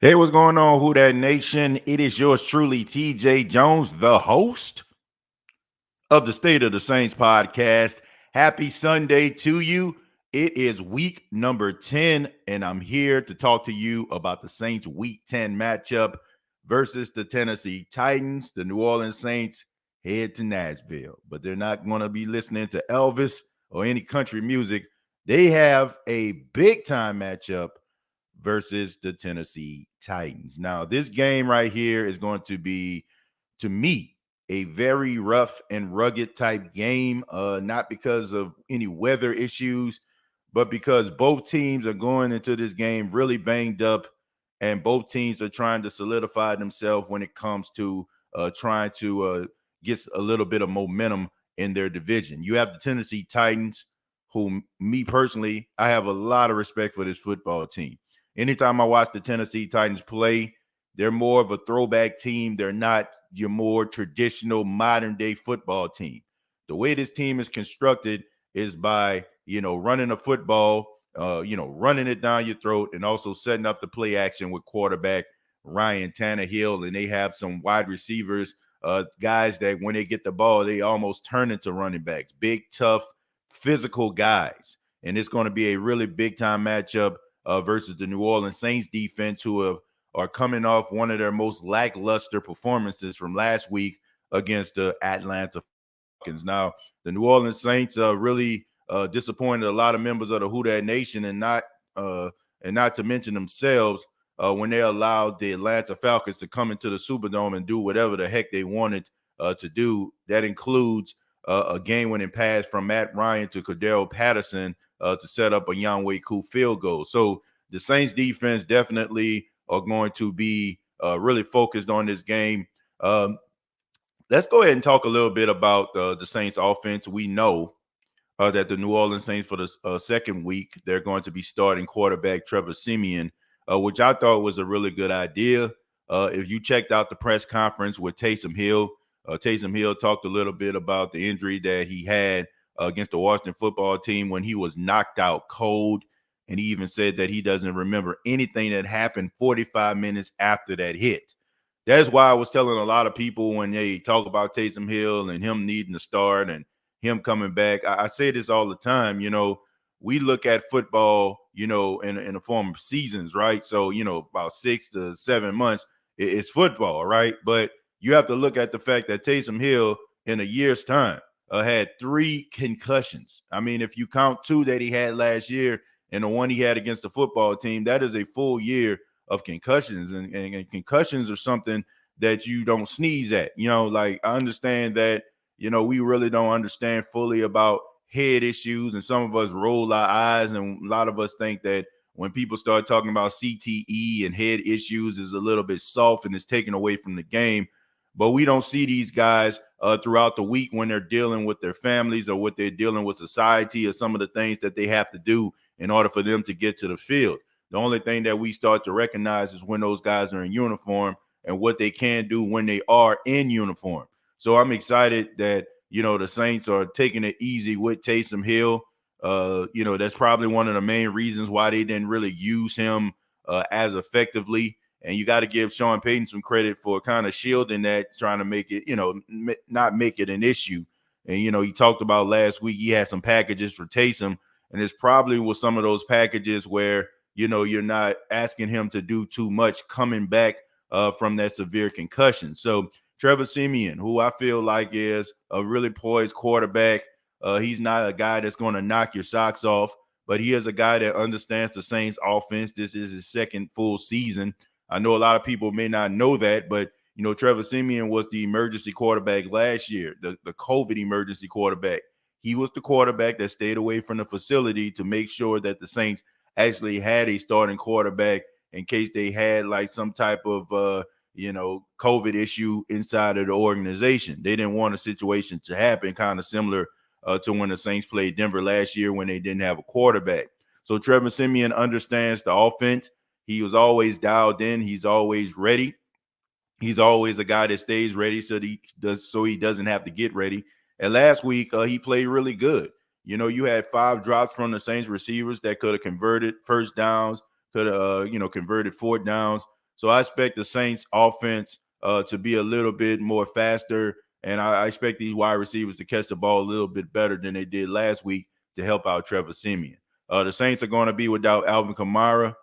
Hey, what's going on, Who That Nation? It is yours truly, TJ Jones, the host of the State of the Saints podcast. Happy Sunday to you. It is week number 10, and I'm here to talk to you about the Saints week 10 matchup versus the Tennessee Titans. The New Orleans Saints head to Nashville, but they're not going to be listening to Elvis or any country music. They have a big time matchup versus the Tennessee Titans. Now, this game right here is going to be, to me, a very rough and rugged type game, not because of any weather issues, but because both teams are going into this game really banged up, and both teams are trying to solidify themselves when it comes to trying to get a little bit of momentum in their division. You have the Tennessee Titans, who, me personally, I have a lot of respect for this football team. Anytime I watch the Tennessee Titans play, they're more of a throwback team. They're not your more traditional modern day football team. The way this team is constructed is by, running a football, running it down your throat, and also setting up the play action with quarterback Ryan Tannehill. And they have some wide receivers, guys that when they get the ball, they almost turn into running backs. Big, tough, physical guys. And it's going to be a really big time matchup versus the New Orleans Saints defense, who are coming off one of their most lackluster performances from last week against the Atlanta Falcons. Now, the New Orleans Saints really disappointed a lot of members of the Who Dat Nation, and not to mention themselves when they allowed the Atlanta Falcons to come into the Superdome and do whatever the heck they wanted to do. That includes a game-winning pass from Matt Ryan to Cordell Patterson to set up a Younghoe Koo field goal. So the Saints defense definitely are going to be really focused on this game. Let's go ahead and talk a little bit about the Saints offense. We know that the New Orleans Saints, for the second week, they're going to be starting quarterback Trevor Siemian, which I thought was a really good idea. If you checked out the press conference with Taysom Hill talked a little bit about the injury that he had against the Washington football team when he was knocked out cold. And he even said that he doesn't remember anything that happened 45 minutes after that hit. That's why I was telling a lot of people when they talk about Taysom Hill and him needing to start and him coming back. I say this all the time, we look at football, in the form of seasons, right? So, about 6 to 7 months it's football, right? But you have to look at the fact that Taysom Hill in a year's time had 3 concussions. I mean, if you count 2 that he had last year and the one he had against the football team, that is a full year of concussions. And concussions are something that you don't sneeze at. Like, I understand that, we really don't understand fully about head issues, and some of us roll our eyes, and a lot of us think that when people start talking about CTE and head issues is a little bit soft and it's taken away from the game. But we don't see these guys throughout the week when they're dealing with their families or what they're dealing with society or some of the things that they have to do in order for them to get to the field. The only thing that we start to recognize is when those guys are in uniform and what they can do when they are in uniform. So I'm excited that, the Saints are taking it easy with Taysom Hill. That's probably one of the main reasons why they didn't really use him as effectively. And you got to give Sean Payton some credit for kind of shielding that, trying to make it, not make it an issue. And, he talked about last week, he had some packages for Taysom, and it's probably with some of those packages where, you're not asking him to do too much coming back from that severe concussion. So Trevor Siemian, who I feel like is a really poised quarterback, he's not a guy that's going to knock your socks off, but he is a guy that understands the Saints offense. This is his second full season. I know a lot of people may not know that, but, Trevor Siemian was the emergency quarterback last year, the COVID emergency quarterback. He was the quarterback that stayed away from the facility to make sure that the Saints actually had a starting quarterback in case they had like some type of, COVID issue inside of the organization. They didn't want a situation to happen kind of similar to when the Saints played Denver last year when they didn't have a quarterback. So Trevor Siemian understands the offense. He was always dialed in. He's always ready. He's always a guy that stays ready so he doesn't have to get ready. And last week, he played really good. You had 5 drops from the Saints receivers that could have converted first downs, could have, converted 4th downs. So I expect the Saints offense to be a little bit more faster, and I expect these wide receivers to catch the ball a little bit better than they did last week to help out Trevor Siemian. The Saints are going to be without Alvin Kamara.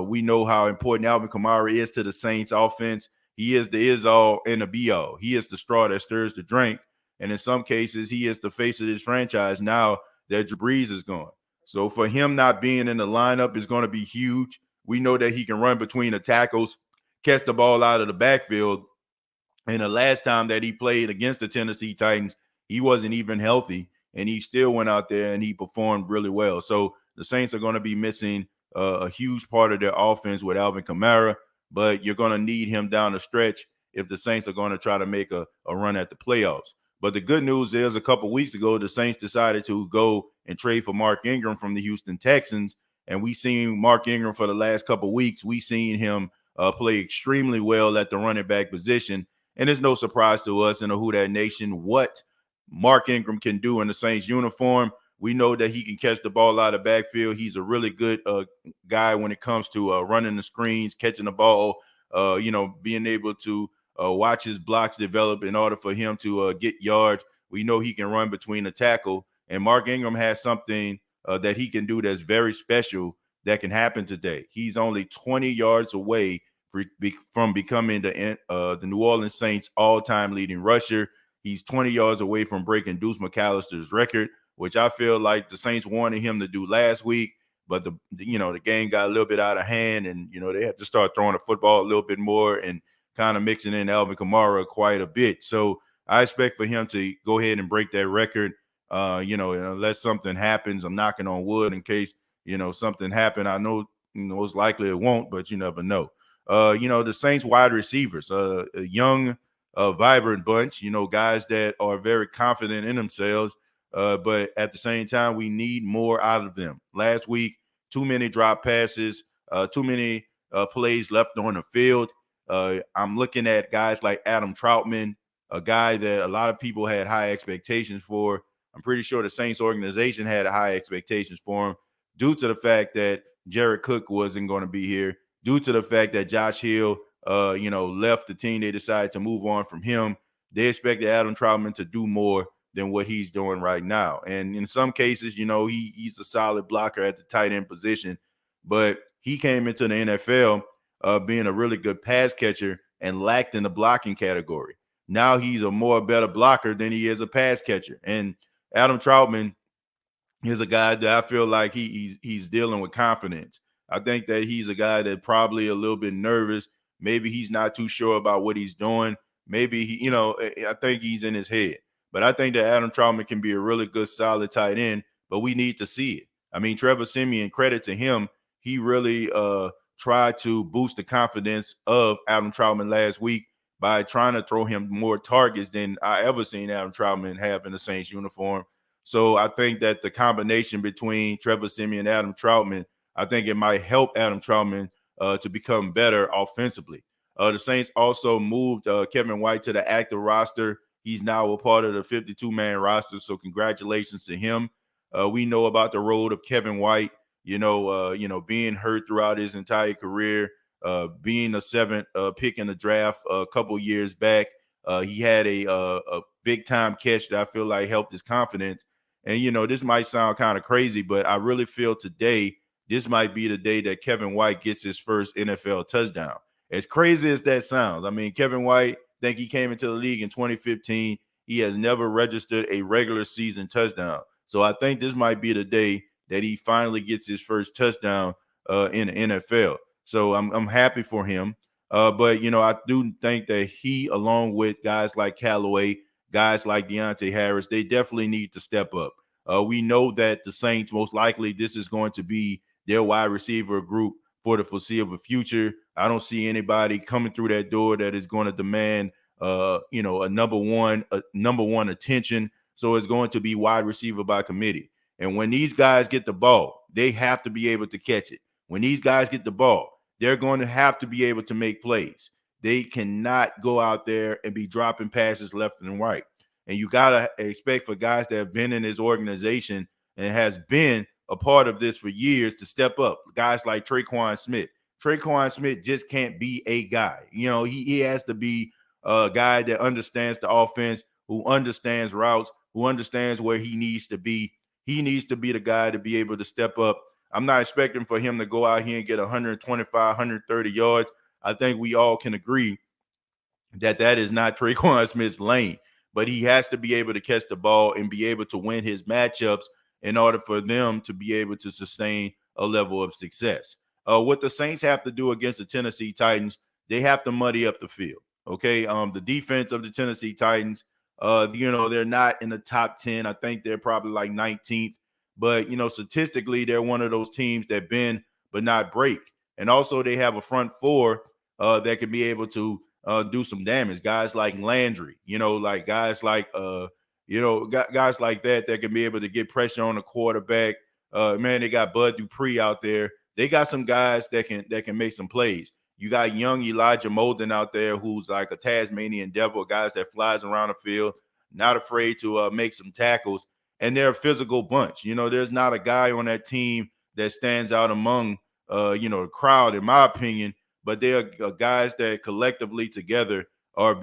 We know how important Alvin Kamara is to the Saints offense. He is the is-all and the be-all. He is the straw that stirs the drink. And in some cases, he is the face of this franchise now that Drew Brees is gone. So for him not being in the lineup is going to be huge. We know that he can run between the tackles, catch the ball out of the backfield. And the last time that he played against the Tennessee Titans, he wasn't even healthy, and he still went out there and he performed really well. So the Saints are going to be missing a huge part of their offense with Alvin Kamara, but you're going to need him down the stretch if the Saints are going to try to make a run at the playoffs. But the good news is a couple weeks ago, the Saints decided to go and trade for Mark Ingram from the Houston Texans, and we seen Mark Ingram for the last couple weeks. We seen him play extremely well at the running back position. And it's no surprise to us in the Who Dat Nation what Mark Ingram can do in the Saints uniform. We know that he can catch the ball out of the backfield. He's a really good guy when it comes to running the screens, catching the ball, being able to watch his blocks develop in order for him to get yards. We know he can run between the tackle. And Mark Ingram has something that he can do that's very special that can happen today. He's only 20 yards away from becoming the New Orleans Saints all-time leading rusher. He's 20 yards away from breaking Deuce McAllister's record, which I feel like the Saints wanted him to do last week, but the game got a little bit out of hand, and they had to start throwing the football a little bit more and kind of mixing in Alvin Kamara quite a bit. So I expect for him to go ahead and break that record. Unless something happens, I'm knocking on wood in case something happened. I know most likely it won't, but you never know. The Saints wide receivers, a young, vibrant bunch, guys that are very confident in themselves. But at the same time, we need more out of them. Last week, too many drop passes, too many plays left on the field. I'm looking at guys like Adam Troutman, a guy that a lot of people had high expectations for. I'm pretty sure the Saints organization had high expectations for him due to the fact that Jared Cook wasn't going to be here, due to the fact that Josh Hill, left the team. They decided to move on from him. They expected Adam Troutman to do more than what he's doing right now. And in some cases, he's a solid blocker at the tight end position, but he came into the NFL being a really good pass catcher and lacked in the blocking category. Now he's a more better blocker than he is a pass catcher. And Adam Troutman is a guy that I feel like he's dealing with confidence. I think that he's a guy that probably a little bit nervous. Maybe he's not too sure about what he's doing. Maybe I think he's in his head. But I think that Adam Troutman can be a really good, solid tight end, but we need to see it. I mean, Trevor Siemian, credit to him, he really tried to boost the confidence of Adam Troutman last week by trying to throw him more targets than I ever seen Adam Troutman have in the Saints uniform. So I think that the combination between Trevor Siemian and Adam Troutman, I think it might help Adam Troutman to become better offensively. The Saints also moved Kevin White to the active roster. He's now a part of the 52-man roster, so congratulations to him. We know about the road of Kevin White, being hurt throughout his entire career, being a seventh pick in the draft a couple years back. He had a big-time catch that I feel like helped his confidence. And, this might sound kind of crazy, but I really feel today this might be the day that Kevin White gets his first NFL touchdown. As crazy as that sounds, I mean, Kevin White, I think he came into the league in 2015. He has never registered a regular season touchdown. So I think this might be the day that he finally gets his first touchdown in the NFL. So I'm happy for him. But I do think that he, along with guys like Callaway, guys like Deontay Harris, they definitely need to step up. We know that the Saints, most likely, this is going to be their wide receiver group for the foreseeable future. I don't see anybody coming through that door that is going to demand, a number one attention. So it's going to be wide receiver by committee. And when these guys get the ball, they have to be able to catch it. When these guys get the ball, they're going to have to be able to make plays. They cannot go out there and be dropping passes left and right. And you got to expect for guys that have been in this organization and has been a part of this for years to step up. Guys like Traquan Smith. Tre'Quan Smith just can't be a guy. He has to be a guy that understands the offense, who understands routes, who understands where he needs to be. He needs to be the guy to be able to step up. I'm not expecting for him to go out here and get 125, 130 yards. I think we all can agree that is not Tre'Quan Smith's lane, but he has to be able to catch the ball and be able to win his matchups in order for them to be able to sustain a level of success. What the Saints have to do against the Tennessee Titans, they have to muddy up the field. Okay. The defense of the Tennessee Titans, they're not in the top 10. I think they're probably like 19th, but statistically, they're one of those teams that bend but not break. And also they have a front four that can be able to do some damage. Guys like Landry, like guys like guys like that can be able to get pressure on the quarterback. Man, they got Bud Dupree out there. They got some guys that can make some plays. You got young Elijah Molden out there, who's like a Tasmanian devil, guys that flies around the field, not afraid to make some tackles, and they're a physical bunch. There's not a guy on that team that stands out among the crowd, in my opinion, but they are guys that collectively together are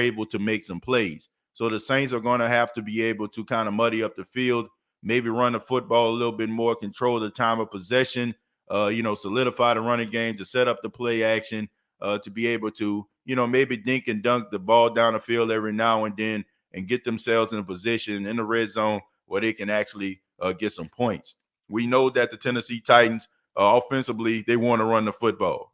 able to make some plays. So the Saints are going to have to be able to kind of muddy up the field, maybe run the football a little bit more, control the time of possession, solidify the running game, to set up the play action, to be able to, maybe dink and dunk the ball down the field every now and then and get themselves in a position in the red zone where they can actually get some points. We know that the Tennessee Titans, offensively, they want to run the football.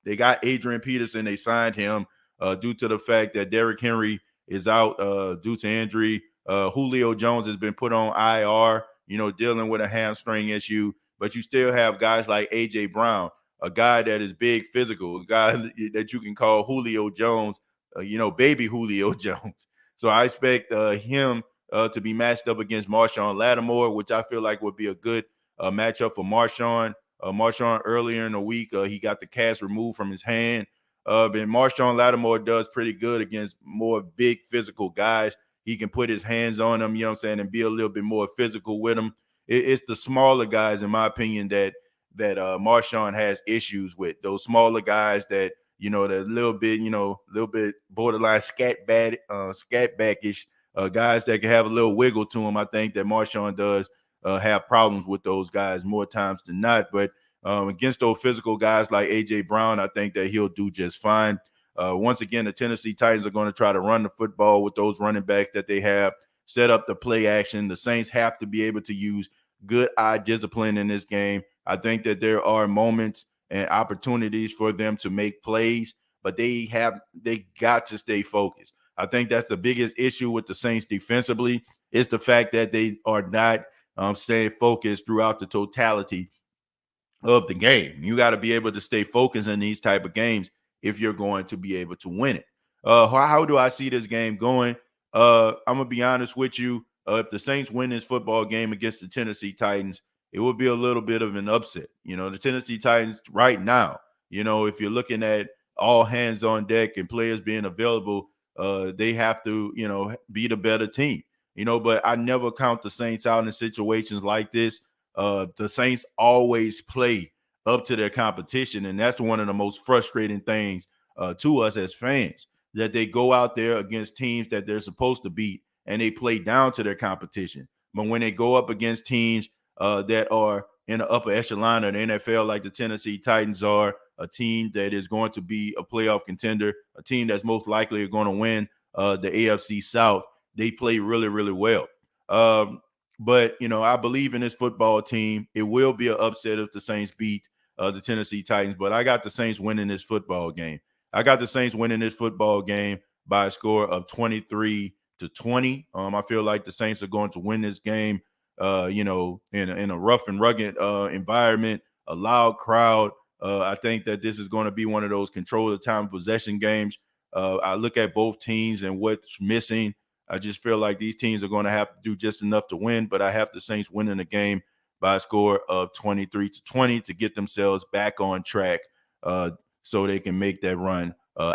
They got Adrian Peterson. They signed him due to the fact that Derrick Henry is out due to injury. Julio Jones has been put on IR, dealing with a hamstring issue. But you still have guys like A.J. Brown, a guy that is big, physical, a guy that you can call Julio Jones, baby Julio Jones. So I expect him to be matched up against Marshawn Lattimore, which I feel like would be a good matchup for Marshawn. Marshawn earlier in the week, he got the cast removed from his hand. And Marshawn Lattimore does pretty good against more big physical guys. He can put his hands on them, and be a little bit more physical with them. It's the smaller guys, in my opinion, that Marshawn has issues with. Those smaller guys that, that little bit borderline scat backish guys that can have a little wiggle to them. I think that Marshawn does have problems with those guys more times than not. But against those physical guys like A.J. Brown, I think that he'll do just fine. Once again, the Tennessee Titans are going to try to run the football with those running backs that they have, set up the play action. The Saints have to be able to use good eye discipline in this game. I think that there are moments and opportunities for them to make plays, but they got to stay focused. I think that's the biggest issue with the Saints defensively, is the fact that they are not staying focused throughout the totality of the game. You got to be able to stay focused in these type of games if you're going to be able to win it. How do I see this game going? I'm going to be honest with you. If the Saints win this football game against the Tennessee Titans, it would be a little bit of an upset. The Tennessee Titans right now, if you're looking at all hands on deck and players being available, they have to, be the better team. But I never count the Saints out in situations like this. The Saints always play up to their competition, and that's one of the most frustrating things to us as fans, that they go out there against teams that they're supposed to beat and they play down to their competition. But when they go up against teams that are in the upper echelon of the NFL, like the Tennessee Titans are, a team that is going to be a playoff contender, a team that's most likely going to win the AFC South, they play really, really well. But, I believe in this football team. It will be an upset if the Saints beat the Tennessee Titans, but I got the Saints winning this football game. I got the Saints winning this football game by a score of 23-20. I feel like the Saints are going to win this game, in a rough and rugged environment, a loud crowd. I think that this is going to be one of those control the time possession games. I look at both teams and what's missing. I just feel like these teams are going to have to do just enough to win, but I have the Saints winning the game by a score of 23-20 to get themselves back on track so they can make that run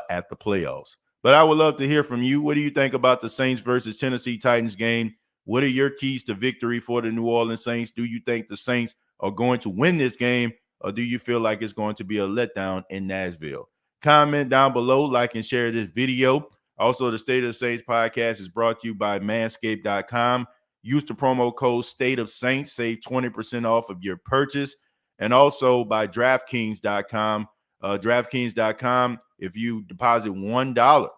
at the playoffs. But I would love to hear from you. What do you think about the Saints versus Tennessee Titans game? What are your keys to victory for the New Orleans Saints? Do you think the Saints are going to win this game, or do you feel like it's going to be a letdown in Nashville? Comment down below, like and share this video. Also, the State of the Saints podcast is brought to you by manscaped.com. Use the promo code State of Saints, save 20% off of your purchase. And also by DraftKings.com. DraftKings.com, if you deposit $1,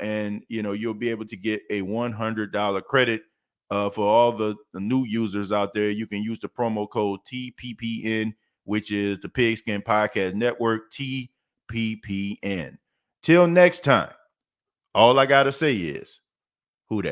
and you'll be able to get a $100 credit for all the new users out there. You can use the promo code TPPN, which is the Pigskin Podcast Network, TPPN. Till next time, all I gotta say is, who dat?